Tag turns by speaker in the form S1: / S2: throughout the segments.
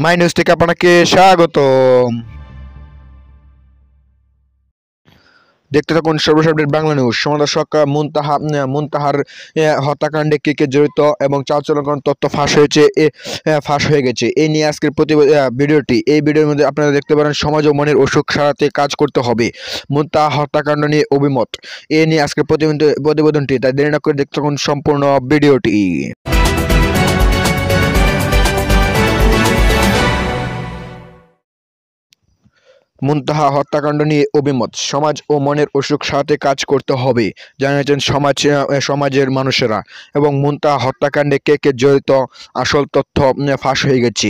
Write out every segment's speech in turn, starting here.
S1: My news থেকে আপনাকে স্বাগতম। দেখতে থাকুন সর্বশেষ আপডেট বাংলা নিউজ। সমাদর্শক মুনতাহার হত্যাকাণ্ডে কে কে জড়িত এবং চাঞ্চল্যকর তথ্য ফাঁস হয়ে গেছে। এই নিয়ে আজকের ভিডিওটি। এই ভিডিওর মধ্যে আপনারা দেখতে পারেন সমাজ ও মনের অসুখ সারাতে কাজ করতে হবে, মুনতাহা হত্যাকাণ্ড নিয়ে অভিমত। এই নিয়ে আজকের প্রতিবেদনটি, তাই দেরি না করে দেখতে থাকুন সম্পূর্ণ ভিডিওটি। মুনতাহা হত্যাকাণ্ড নিয়ে অভিমত, সমাজ ও মনের অসুখ সারাতে কাজ করতে হবে জানিয়েছেন সমাজের মানুষেরা। এবং মুনতাহা হত্যাকাণ্ডে কে কে জড়িত আসল তথ্য ফাঁস হয়ে গেছে।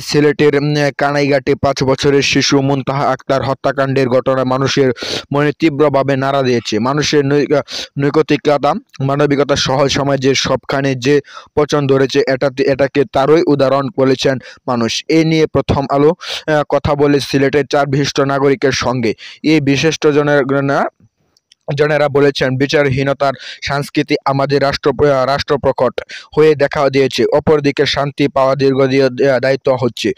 S1: সিলেটের কানাইঘাটে 5 বছরের শিশু মুনতাহা আক্তার হত্যাকাণ্ডের ঘটনা মানুষের মনে তীব্রভাবে নাড়া দিয়েছে। মানুষের নৈতিকতা, মানবিকতা সহ সমাজের সবখানে যে পচন ধরেছে, এটাকে তারই উদাহরণ বলেছেন মানুষ। এ নিয়ে প্রথম আলো কথা বলে সিলেটের 4 বিশিষ্ট নাগরিকের সঙ্গে। এই জনেরা বলেছেন, বিচারহীনতার সংস্কৃতি আমাদের রাষ্ট্রপ্রকট হয়ে দেখা দিয়েছে। অপরদিকে শান্তি পাওয়া দীর্ঘদিন দায়িত্ব হচ্ছে।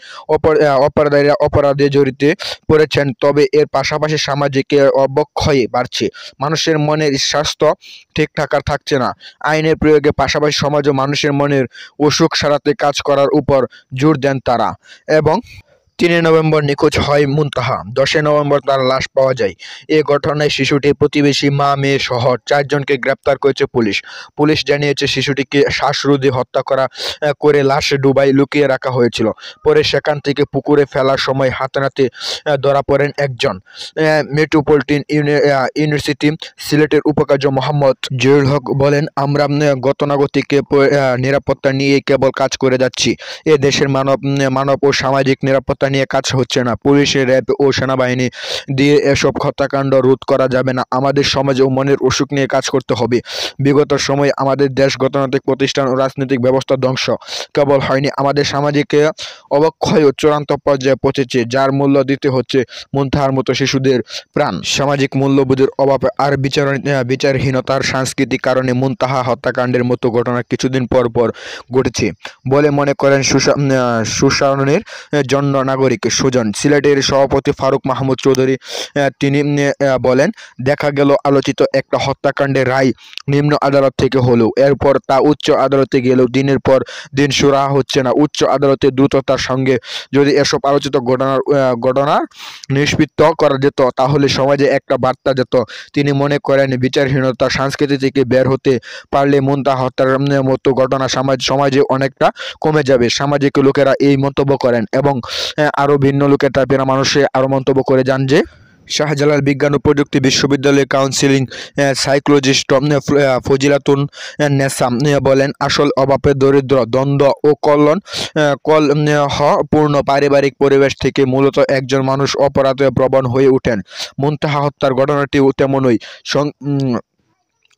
S1: অপরাধীরা অপরাধে জড়িত পড়েছেন, তবে এর পাশাপাশি সামাজিক অবক্ষয় বাড়ছে। মানুষের মনের স্বাস্থ্য ঠিকঠাক থাকছে না। আইনের প্রয়োগের পাশাপাশি সমাজ ও মানুষের মনের অসুখ সারাতে কাজ করার উপর জোর দেন তারা। এবং 3 নভেম্বর নিখোঁজ হয় মুনতাহা। 10 নভেম্বর তার লাশ পাওয়া যায়। এ ঘটনায় শিশুটির প্রতিবেশী, মা, মেয়ে সহ 4 জনকে গ্রেপ্তার করেছে পুলিশ। পুলিশ জানিয়েছে, শিশুটিকে শ্বাসরোধে হত্যা করে লাশ ডুবাই লুকিয়ে রাখা হয়েছিল। পরে সেখান থেকে পুকুরে ফেলার সময় হাতে ধরা পড়েন একজন। মেট্রোপলিটন ইউনিভার্সিটি সিলেটের উপাচার্য মোহাম্মদ জহিরুল হক বলেন, আমরা গতানুগতিক নিরাপত্তা নিয়ে কেবল কাজ করে যাচ্ছি। এ দেশের মানব ও সামাজিক নিরাপত্তা নিয়ে কাজ হচ্ছে না। পুলিশের, র্যাব ও সেনাবাহিনী দিয়ে এসব হত্যাকাণ্ড রোধ করা যাবে না। আমাদের সমাজ ও মনের অসুখ নিয়ে কাজ করতে হবে। বিগত সময়ে আমাদের দেশ গণতান্ত্রিক প্রতিষ্ঠান ও রাজনৈতিক ব্যবস্থা ধ্বংস কেবল হয়নি, আমাদের সামাজিক অবক্ষয় ও চূড়ান্ত পর্যায়ে পৌঁছেছে, যার মূল্য দিতে হচ্ছে মুনতাহার মতো শিশুদের প্রাণ। সামাজিক মূল্যবোধের অভাবে আর বিচারহীনতার সাংস্কৃতিক কারণে মুনতাহা হত্যাকাণ্ডের মতো ঘটনা কিছুদিন পর ঘটেছে বলে মনে করেন সুশাসনের জন্য নাগরিক সুজন। সিলেটের সভাপতি ফারুক মাহমুদ চৌধুরী তিনি বলেন, দেখা গেল আলোচিত একটা হত্যাকাণ্ডের রায় নিম্ন আদালত থেকে হলেও এরপর তা উচ্চ আদালতে গেলেও দিনের পর দিন সুরাহা হচ্ছে না। উচ্চ আদালতে দ্রুততার সঙ্গে যদি এসব আলোচিত ঘটনা নিষ্পত্তি করা যেত, তাহলে সমাজে একটা বার্তা যেত। তিনি মনে করেন, বিচারহীনতার সংস্কৃতি থেকে বের হতে পারলে মুনতাহা হত্যার মতো ঘটনা সমাজে অনেকটা কমে যাবে। সামাজিক লোকেরা এই মন্তব্য করেন এবং আরও ভিন্ন লোকের টাইপের মানুষে আরও মন্তব্য করে যান যে, শাহজালাল বিজ্ঞান ও প্রযুক্তি বিশ্ববিদ্যালয়ের কাউন্সিলিং সাইকোলজিস্ট ফজিলাতুন নেসা বলেন, আসল অভাবে দরিদ্র, দ্বন্দ্ব ও কলহ-পূর্ণ পারিবারিক পরিবেশ থেকে মূলত একজন মানুষ অপরাধে প্রবণ হয়ে ওঠেন। মুনতাহা হত্যার ঘটনাটি তেমনই।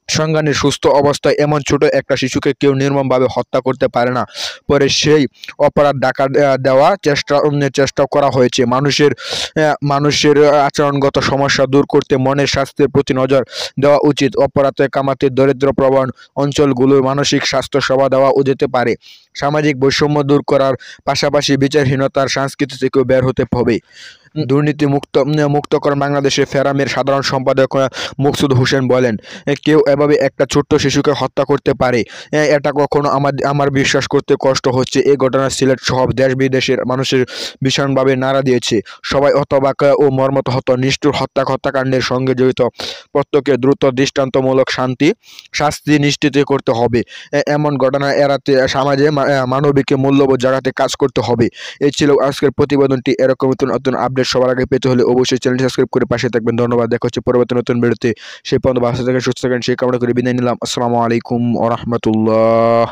S1: সংজ্ঞানের সুস্থ অবস্থায় এমন ছোট একটা শিশুকে কেউ নির্মমভাবে হত্যা করতে পারে না। পরে সেই অপরাধ ঢাকা দেওয়ার চেষ্টা করা হয়েছে। মানুষের আচরণগত সমস্যা দূর করতে মনের স্বাস্থ্যের প্রতি নজর দেওয়া উচিত। অপরাধ কামাতে দরিদ্রপ্রবণ অঞ্চলগুলোর মানসিক স্বাস্থ্য সেবা দেওয়া যেতে পারে। সামাজিক বৈষম্য দূর করার পাশাপাশি বিচারহীনতার সংস্কৃতি থেকেও বের হতে হবে। দুর্নীতি মুক্তকরণ বাংলাদেশের ফেরামের সাধারণ সম্পাদক মকসুদ হোসেন বলেন, কেউ এভাবে একটা ছোট্ট শিশুকে হত্যা করতে পারে, এটা কখনো আমার বিশ্বাস করতে কষ্ট হচ্ছে। এই ঘটনা সিলেট সহ দেশ বিদেশের মানুষের ভীষণভাবে নাড়া দিয়েছে। সবাই হতবাক ও মর্মাহত। নিষ্ঠুর হত্যাকাণ্ডের সঙ্গে জড়িত প্রত্যেককে দ্রুত দৃষ্টান্তমূলক শাস্তি নিশ্চিত করতে হবে। এমন ঘটনা এড়াতে সমাজে মানবিক মূল্যবোধ জাগাতে কাজ করতে হবে। এই ছিল আজকের প্রতিবেদনটি। এরকম নতুন আপডেট সবার আগে পেতে হলে অবশ্যই চ্যানেলটি সাবস্ক্রাইব করে পাশে থাকবেন। ধন্যবাদ। দেখা হচ্ছে পরবর্তী নতুন ভিডিওতে। সেই পর্যন্ত ভালো থাকেন, সুস্থ থাকেন, সেই কামনা করে বিদায় নিলাম। আসসালামু আলাইকুম ওয়া রাহমাতুল্লাহ।